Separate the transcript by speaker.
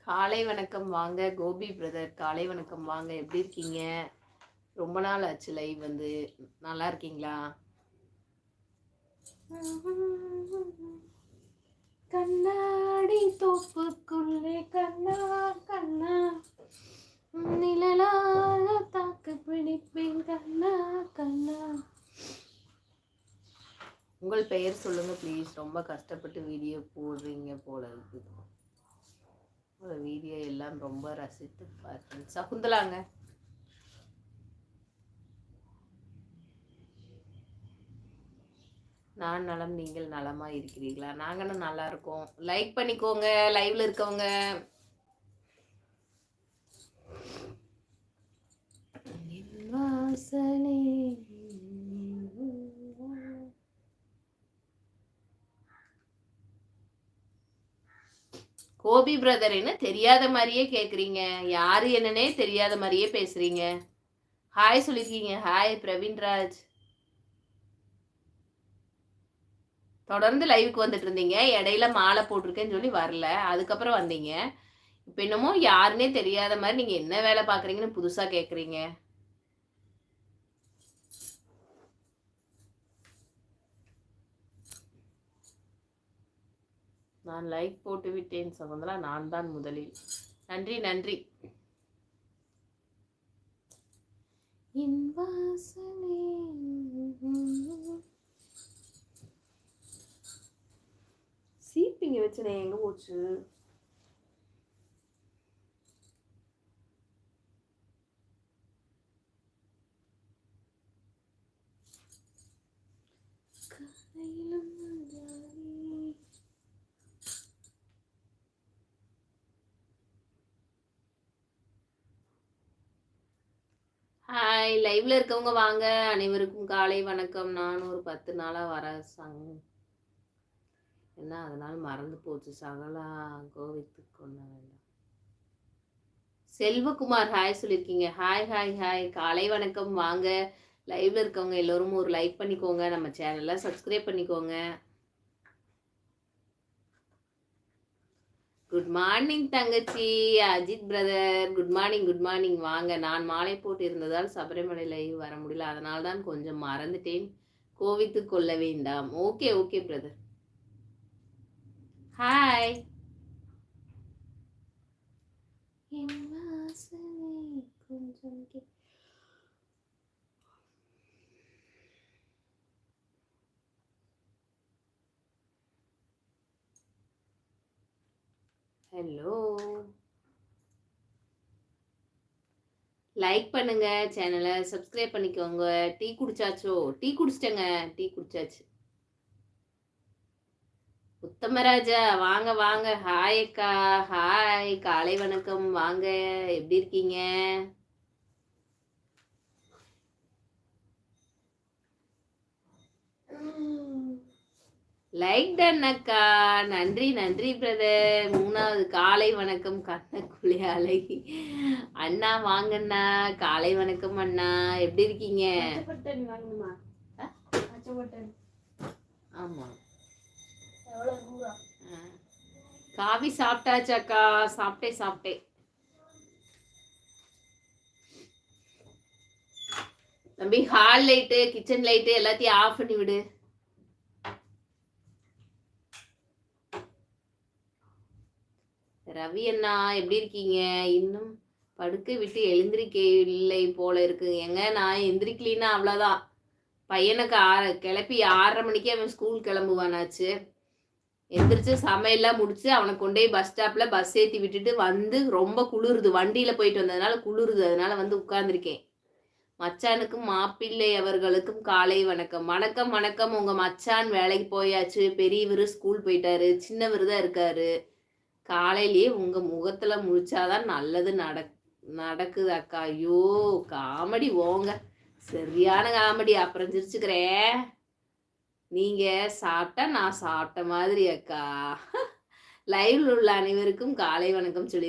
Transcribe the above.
Speaker 1: காலை வணக்கம் வாங்க கோபி பிரதர். காலை வணக்கம் வாங்க. எப்படி இருக்கீங்க? ரொம்ப நாள் ஆச்சு லைவ் வந்து. நல்லா இருக்கீங்களா? கண்ணாடி தோப்புக்குள்ளே கண்ணா கண்ணா நிழலாக தாக்கு பிடிப்பேன் கண்ணா கண்ணா. உங்கள் பெயர் சொல்லுங்க ப்ளீஸ். ரொம்ப கஷ்டப்பட்டு வீடியோ போடுறீங்க போல இருக்குது. ஒரு வீடியோ எல்லாம் ரொம்ப ரசித்து பார்த்தேன். சகுந்தலாங்க. நான் நலம், நீங்கள் நலமா இருக்கிறீர்களா? நாங்களும் நல்லா இருக்கோம். லைக் பண்ணிக்கோங்க லைவ்ல இருக்கவங்க. வாசனே கோபி பிரதர் என்ன தெரியாத மாதிரியே கேக்குறீங்க? யாரு என்னன்னே தெரியாத மாதிரியே பேசுறீங்க. ஹாய் சொல்லிருக்கீங்க. ஹாய் பிரவீன்ராஜ். தொடர்ந்து லைவுக்கு வந்துட்டு இருந்தீங்க. இடையில மாலை போட்டிருக்கேன்னு சொல்லி வரல. அதுக்கப்புறம் வந்தீங்க. இப்ப என்னமோ யாருன்னே தெரியாத மாதிரி நீங்க என்ன வேலை பாக்குறீங்கன்னு புதுசா கேக்குறீங்க. நான் லைக் போட்டு விட்டேன் சகோதரா. நான் தான் முதலில். நன்றி நன்றி. சீப்பிங்க வச்சுனே எங்க போச்சு? ஹாய் லைவ்ல இருக்கவங்க வாங்க. அனைவருக்கும் காலை வணக்கம். நான் ஒரு 10 நாளா வர என்ன அதனால மறந்து போச்சு. சகலா கோவித்து கொள்ள வேண்டாம். செல்வகுமார் ஹாய் சொல்லியிருக்கீங்க. Hi hi hi. காலை வணக்கம் வாங்க. லைவ்ல இருக்கவங்க எல்லோரும் ஒரு லைக் பண்ணிக்கோங்க. நம்ம சேனலை சப்ஸ்கிரைப் பண்ணிக்கோங்க. குட் மார்னிங் தங்கச்சி. Ajith brother good morning good morning வாங்க. நான் மாலை போட்டு இருந்ததால் சபரிமலை லைவ் வர முடியல. அதனால தான் கொஞ்சம் மறந்துட்டேன். கோவித்து கொள்ள வேண்டாம். Okay okay brother. ஹாய். கொஞ்சம் ஹலோ. லைக் பண்ணுங்க, சேனலை சப்ஸ்கிரைப் பண்ணிக்கோங்க. டீ குடிச்சாச்சோ? டீ குடிச்சிட்டேங்க. டீ குடிச்சாச்சு. உத்தமராஜா வாங்க வாங்க. ஹாய் அக்கா. ஹாய் காலை வணக்கம் வாங்க. எப்படி இருக்கீங்க? லைக் டன் அக்கா. நன்றி நன்றி பிரதர். 3வது காலை வணக்கம் கண்ணக்குள்ளே அழகி அண்ணா வாங்கண்ணா. காலை வணக்கம் அண்ணா. எப்படி இருக்கீங்க? ஆமா காபி சாப்பிட்டாச்சு அக்கா. சாப்பிட்டேன். தம்பி ஹால் லைட்டு கிச்சன் லைட்டு எல்லாத்தையும் ஆஃப் பண்ணி விடு. ரவி அண்ணா எப்படி இருக்கீங்க? இன்னும் படுக்க விட்டு எழுந்திரிக்கவில்லை போல இருக்கு. எங்க நான் எந்திரிக்கலின்னா அவ்வளோதான். பையனுக்கு கிளப்பி 6:30 மணிக்கே அவன் ஸ்கூல் கிளம்புவானாச்சு. எந்திரிச்சு சமையல்லாம் முடிச்சு அவனை கொண்டே பஸ் ஸ்டாப்ல பஸ் ஏற்றி விட்டுட்டு வந்து ரொம்ப குளிருது. வண்டியில போயிட்டு வந்ததுனால குளிருது. அதனால வந்து உட்கார்ந்துருக்கேன். மச்சானுக்கும் மாப்பிள்ளை அவர்களுக்கும் காலை வணக்கம். வணக்கம் வணக்கம். உங்க மச்சான் வேலைக்கு போயாச்சு. பெரியவர் ஸ்கூல் போயிட்டாரு. சின்னவர் தான் இருக்காரு. காலையிலேயே உங்க முகத்துல முழிச்சாதான் நல்லது நடக்குது அக்கா. ஐயோ காமெடி போங்க. சரியான காமெடி. அப்புறம் சிரிச்சுக்கிறேன். நீங்க சாப்பிட்டா நான் சாப்பிட்ட மாதிரி அக்கா. லைவ்ல உள்ள அனைவருக்கும் காலை வணக்கம் சொல்லி